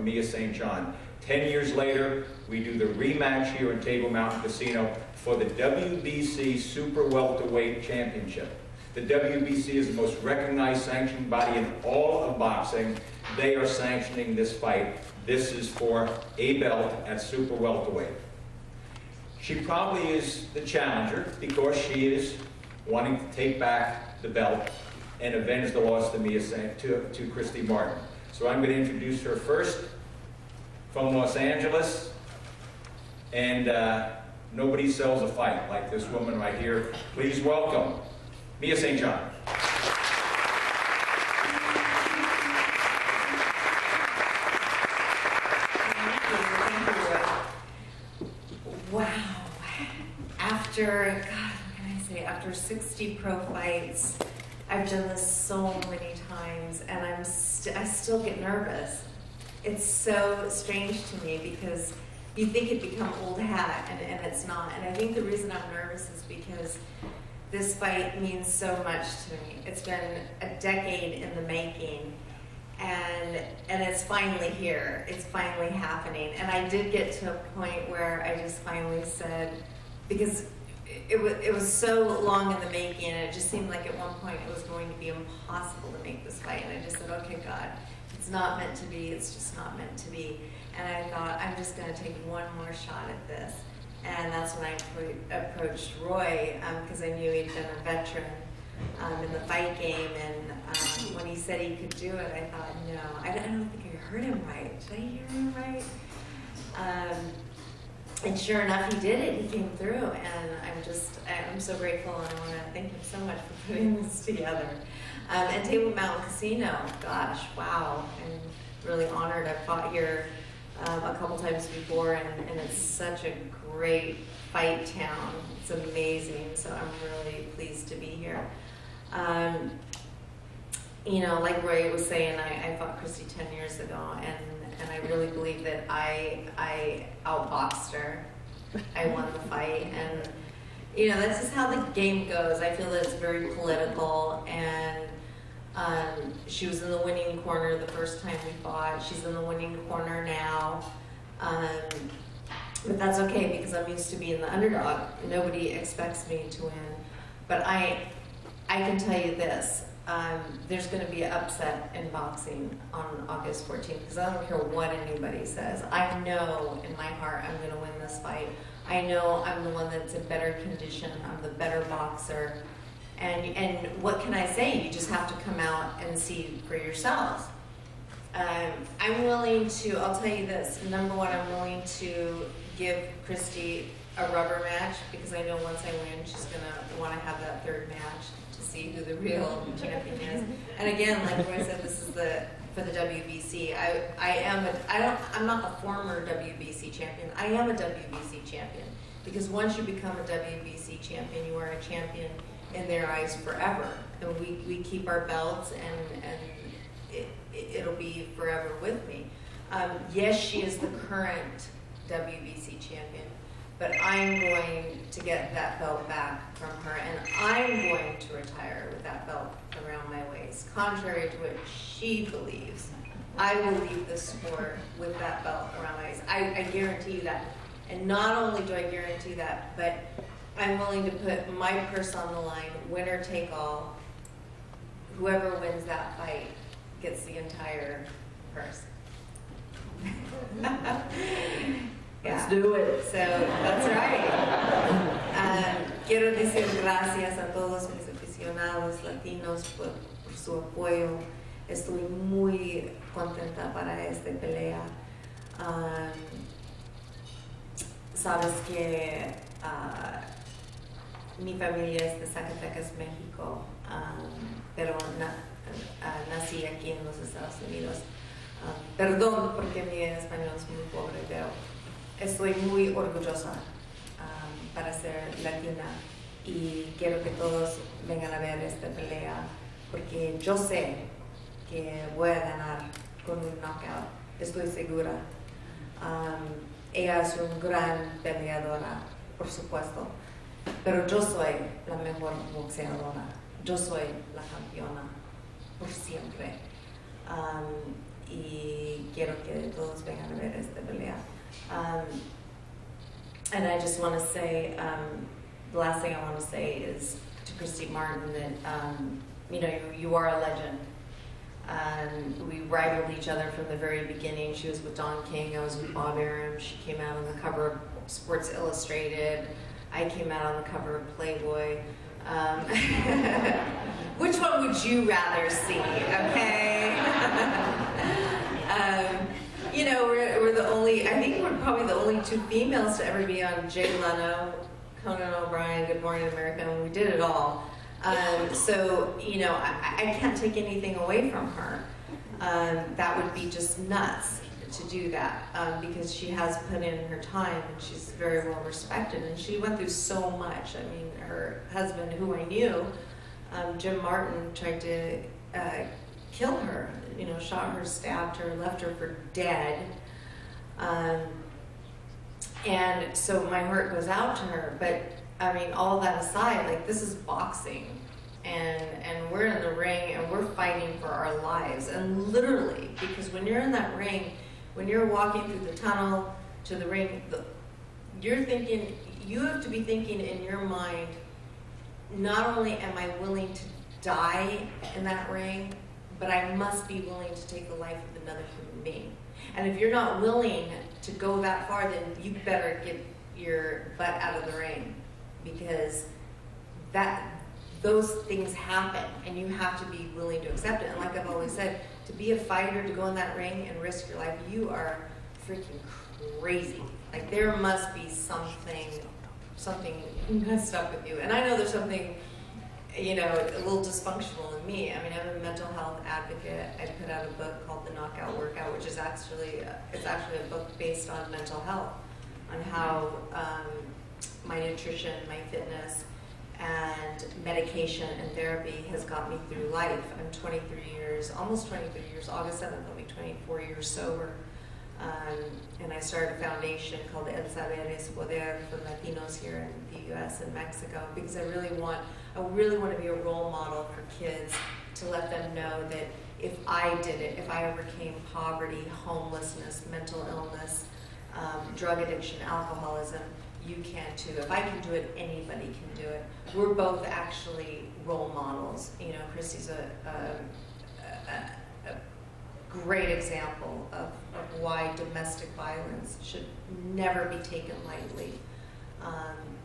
Mia St. John. 10 years later, we do the rematch here in Table Mountain Casino for the WBC Super Welterweight Championship. The WBC is the most recognized sanctioning body in all of boxing. They are sanctioning this fight. This is for a belt at Super Welterweight. She probably is the challenger because she is wanting to take back the belt and avenge the loss to Christy Martin. So I'm going to introduce her first from Los Angeles, and nobody sells a fight like this woman right here. Please welcome Mia St. John. Wow. After, God, what can I say? After 60 pro fights, I've done this so many times, and I still get nervous. It's so strange to me because you think it'd become old hat, and it's not. And I think the reason I'm nervous is because this fight means so much to me. It's been a decade in the making, and it's finally here. It's finally happening. And I did get to a point where I just finally said, because it was so long in the making, and it just seemed like at one point it was going to be impossible to make this fight. And I just said, okay, God, it's not meant to be. It's just not meant to be. And I thought, I'm just going to take one more shot at this. And that's when I approached Roy, because I knew he'd been a veteran in the fight game. And when he said he could do it, I thought, no, I don't think I heard him right. Did I hear him right? And sure enough, he did it. He came through, and I'm so grateful, and I want to thank him so much for putting this together. And Table Mountain Casino, gosh, wow, I'm really honored. I've fought here a couple times before, and it's such a great fight town. It's amazing, so I'm really pleased to be here. You know, like Roy was saying, I fought Christy 10 years ago, and I really believe that I outboxed her. I won the fight, and you know, that's just how the game goes. I feel that it's very political, and she was in the winning corner the first time we fought. She's in the winning corner now. But that's okay because I'm used to being the underdog. Nobody expects me to win. But I can tell you this. There's going to be an upset in boxing on August 14th because I don't care what anybody says. I know in my heart I'm going to win this fight. I know I'm the one that's in better condition. I'm the better boxer. And what can I say? You just have to come out and see for yourselves. I'm willing to, I'll tell you this, number one, I'm willing to give Christy a rubber match because I know once I win, she's going to want to have that third match to see who the real champion is. And again, like I said, this is for the WBC. I'm not the former WBC champion. I am a WBC champion because once you become a WBC champion, you are a champion in their eyes forever. And we keep our belts, and it'll be forever with me. Yes, she is the current WBC champion, but I'm going to get that belt back from her, and I'm going to retire with that belt around my waist. Contrary to what she believes, I will leave the sport with that belt around my waist. I guarantee you that. And not only do I guarantee that, but I'm willing to put my purse on the line, winner take all. Whoever wins that fight gets the entire purse. Let's do it. So that's right. Quiero decir gracias a todos mis aficionados latinos por su apoyo. Estoy muy contenta para esta pelea. Sabes que mi familia es de Zacatecas, México, pero nací aquí en los Estados Unidos. Perdón porque mi español es muy pobre, pero estoy muy orgullosa para ser latina y quiero que todos vengan a ver esta pelea porque yo sé que voy a ganar con un knockout, estoy segura. Ella es una gran peleadora, por supuesto, pero yo soy la mejor boxeadora, yo soy la campeona por siempre. y quiero que todos vengan a ver esta pelea. And I just want to say, the last thing I want to say is to Christy Martin that, you know, you are a legend. We rivaled each other from the very beginning. She was with Don King, I was with Bob Arum. She came out on the cover of Sports Illustrated. I came out on the cover of Playboy. Which one would you rather see, okay? You know, we're the only, I think we're probably the only two females to ever be on Jay Leno, Conan O'Brien, Good Morning America, and we did it all. So, you know, I can't take anything away from her. That would be just nuts to do that, because she has put in her time and she's very well respected, and she went through so much. I mean, her husband, who I knew, Jim Martin, tried to kill her, you know, shot her, stabbed her, left her for dead. And so my heart goes out to her, but I mean, all that aside, like, this is boxing, and we're in the ring and we're fighting for our lives, and literally, because when you're in that ring, when you're walking through the tunnel to the ring, you're thinking, you have to be thinking in your mind, not only am I willing to die in that ring, but I must be willing to take the life of another human being. And if you're not willing to go that far, then you better get your butt out of the ring, because those things happen, and you have to be willing to accept it. And like I've always said, to be a fighter, to go in that ring and risk your life, you are freaking crazy. Like, there must be something messed up with you. And I know there's something, you know, a little dysfunctional in me. I mean, I'm a mental health advocate. I put out a book called The Knockout Workout, which is actually a book based on mental health, on how my nutrition, my fitness, and medication and therapy has got me through life. I'm 23 years, almost 23 years, August 7th, I'll be 24 years sober. And I started a foundation called El Saber es Poder for Latinos here in the US and Mexico, because I really want to be a role model for kids, to let them know that if I did it, if I overcame poverty, homelessness, mental illness, drug addiction, alcoholism, you can too. If I can do it, anybody can do it. We're both actually role models. You know, Christy's a great example of why domestic violence should never be taken lightly,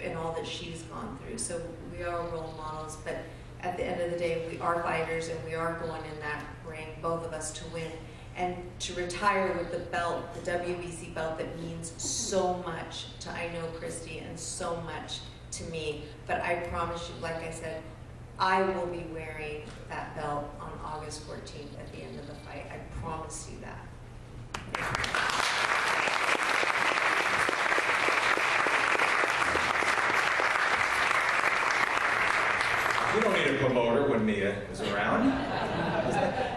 and all that she's gone through. So we are role models, but at the end of the day, we are fighters, and we are going in that ring, both of us, to win. And to retire with the belt, the WBC belt, that means so much to, I know, Christy, and so much to me. But I promise you, like I said, I will be wearing that belt on August 14th at the end of the fight. I promise you that. You don't need a promoter when Mia is around.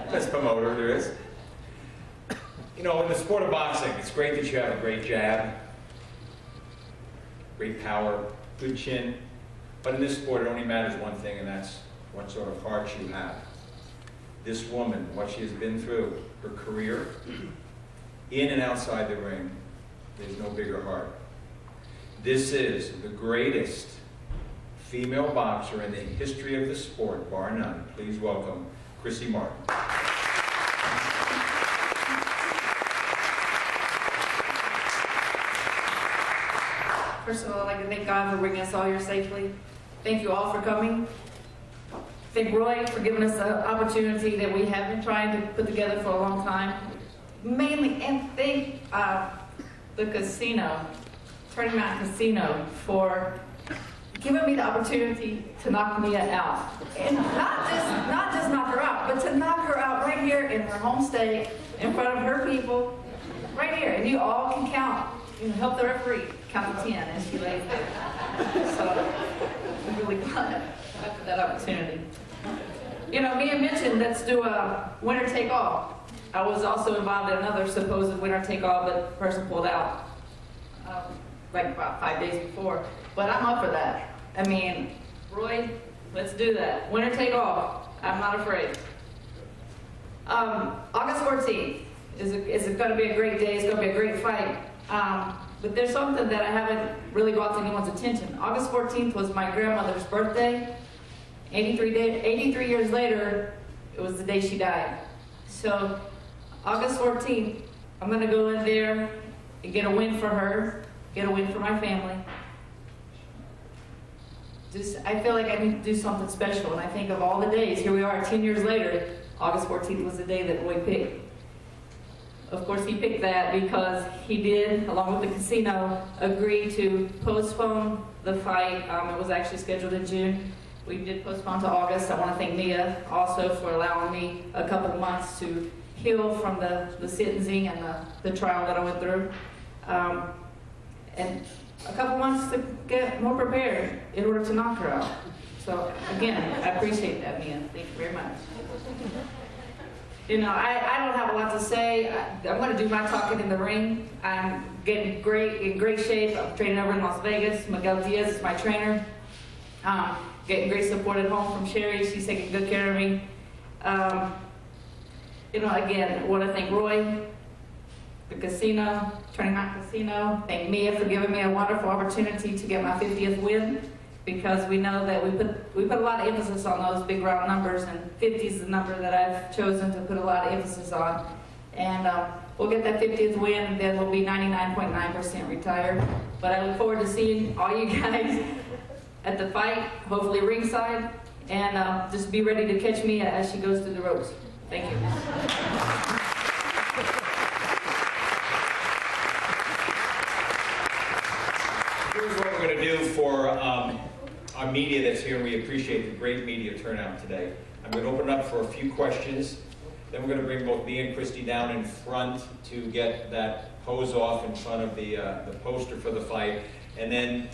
Best promoter there is. You know, in the sport of boxing, it's great that you have a great jab, great power, good chin, but in this sport it only matters one thing, and that's what sort of heart you have. This woman, what she has been through, her career, in and outside the ring, there's no bigger heart. This is the greatest female boxer in the history of the sport, bar none. Please welcome Christy Martin. First of all, I'd like to thank God for bringing us all here safely. Thank you all for coming. Thank Roy for giving us the opportunity that we have been trying to put together for a long time. Mainly, and thank the casino, Turning Mountain Casino, for giving me the opportunity to knock Mia out. And not just knock her out, but to knock her out right here in her home state, in front of her people, right here. And you all can count, you know, help the referee count to 10 as she lays there. So I'm really glad for that opportunity. You know, Mia mentioned let's do a winner take all. I was also involved in another supposed winner take all, but the person pulled out like about 5 days before. But I'm up for that. I mean, Roy, let's do that. Winner take all. I'm not afraid. August 14th, It's going to be a great day. It's going to be a great fight. But there's something that I haven't really brought to anyone's attention. August 14th was my grandmother's birthday. 83 years later, it was the day she died. So August 14th, I'm going to go in there and get a win for her, get a win for my family. I feel like I need to do something special, and I think of all the days. Here we are 10 years later. August 14th was the day that Roy picked. Of course, he picked that because he did, along with the casino, agree to postpone the fight. It was actually scheduled in June. We did postpone to August. I want to thank Mia also for allowing me a couple of months to heal from the sentencing and the trial that I went through. And a couple months to get more prepared in order to knock her out. So again, I appreciate that, Mia. Thank you very much. You know, I don't have a lot to say. I'm going to do my talking in the ring. I'm getting in great shape. I'm training over in Las Vegas. Miguel Diaz is my trainer. Getting great support at home from Sherry. She's taking good care of me. You know, again, I want to thank Roy, the casino, Turning Mount Casino. Thank Mia for giving me a wonderful opportunity to get my 50th win, because we know that we put a lot of emphasis on those big round numbers, and 50 is the number that I've chosen to put a lot of emphasis on. And we'll get that 50th win, and then we'll be 99.9% retired. But I look forward to seeing all you guys at the fight, hopefully ringside, and just be ready to catch Mia as she goes through the ropes. Thank you. Here's what we're going to do for our media that's here. We appreciate the great media turnout today. I'm going to open up for a few questions. Then we're going to bring both me and Christy down in front to get that pose off in front of the poster for the fight. And then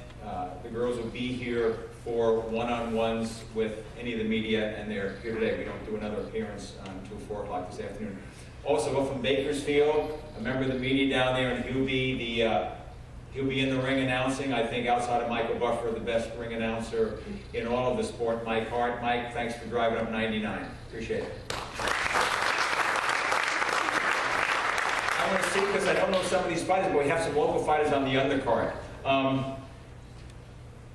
the girls will be here for one-on-ones with any of the media, and they're here today. We don't do another appearance until 4 o'clock this afternoon. Also, up from Bakersfield, a member of the media down there, and he'll be in the ring announcing. I think outside of Michael Buffer, the best ring announcer in all of the sport, Mike Hart. Mike, thanks for driving up 99. Appreciate it. I want to see, because I don't know some of these fighters, but we have some local fighters on the undercard.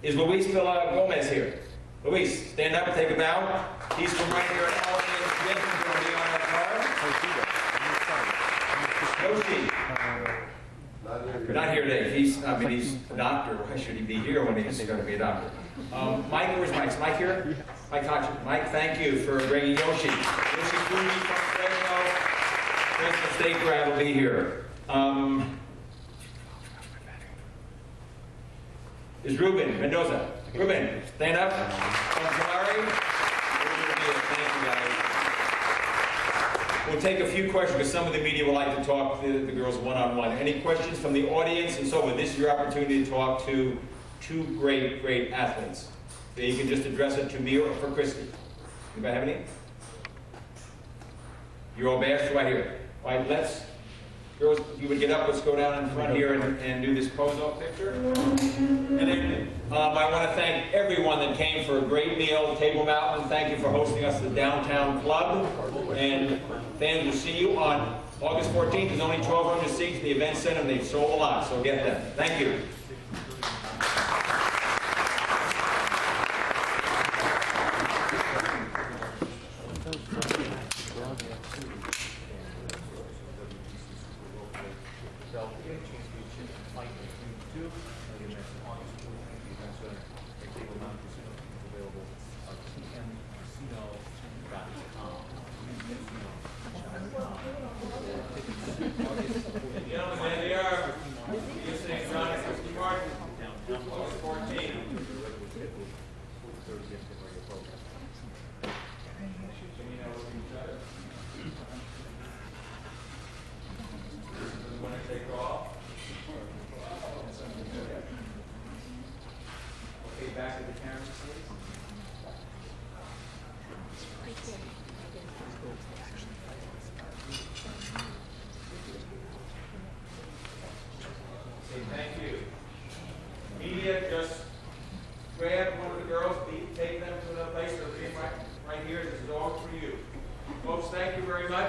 Is Luis Villa Gomez here? Luis, stand up, take a bow. He's from right here at Alabama. He's going to be on that card. Yoshi. Not here today. He's a doctor. Why should he be here when he's going to be a doctor? Mike, where's Mike? Is Mike here? Mike Hodgson. Mike, thank you for bringing Yoshi. Yoshi Cooney from Fresno. Fresno State grad will be here. Is Ruben Mendoza. Ruben, stand up. Thank you, guys. We'll take a few questions because some of the media would like to talk to the girls one-on-one. Any questions from the audience? And so forth. This is your opportunity to talk to two great athletes. So you can just address it to me or for Christy. Anybody have any? You're all bashed right here. All right, girls, if you would get up, let's go down in front here and do this pose-off picture. And then I want to thank everyone that came for a great meal. Table Mountain, thank you for hosting us at the Downtown Club. And fans will see you on August 14th. There's only 1,200 seats in the event center, and they've sold a lot, so get them. Thank you.